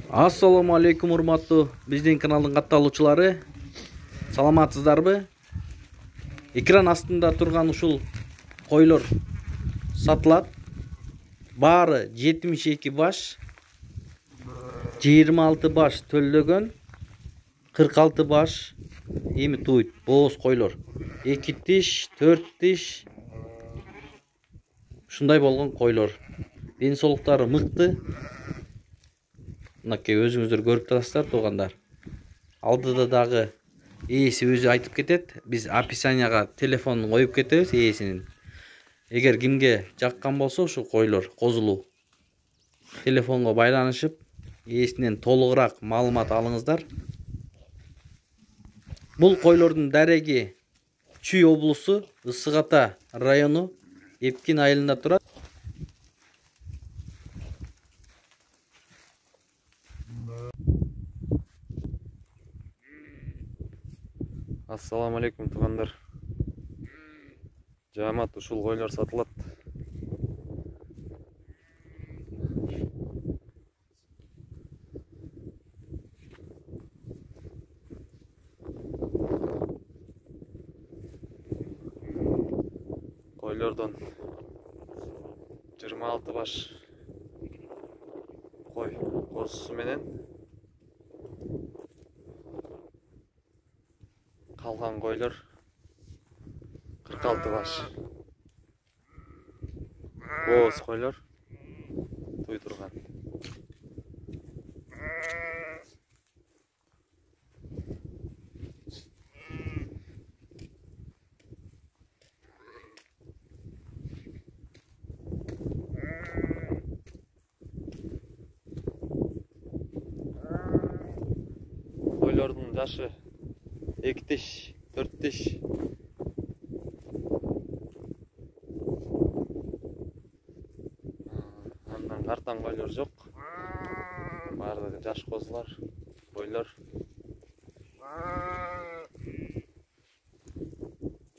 Assalamu алейкум, урматтуу биздин каналдын катталуучулары. Саламатсыздарбы? Экран астында турган ушул койлор сатылат. Баары 72 баш, 26 баш төлдөгөн, 46 баш эми туйт. Бооз койлор. 2 тиш, 4 тиш ушундай болгон койлор. Ден соолуктары мыкты. Мынакей өзүңүздөр көрүп турасыздар, туугандар. Алдыда дагы ээси өзү айтып кетет. Биз описанияга телефонун коюп кетебиз ээсинин. Эгер кимге жаккан болсо ушу койлор козулуу, телефонго байланышып, ээсинен толугураак маалымат алыңыздар. Бул койлордун дареги Чүй облусу, Ысык Ата району, Эпкин айылында турат. Ассаламу алейкум, туугандар. Жамаат ушул койлор сатылат. Койлордон 26 баш кой козусу менен калган койлор 46 баш бооз койлор туй турган. Койлордун жашы 2 тиш, 4 тиш. Андан картан койлор жок. Баардыгы жаш козулар, койлор.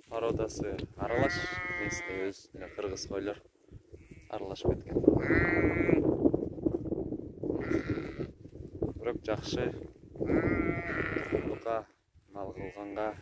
Породасы аралаш, местный өз кыргыз койлор аралашып кеткен. Бирок жакшы. Тургунлукка, мал кылганга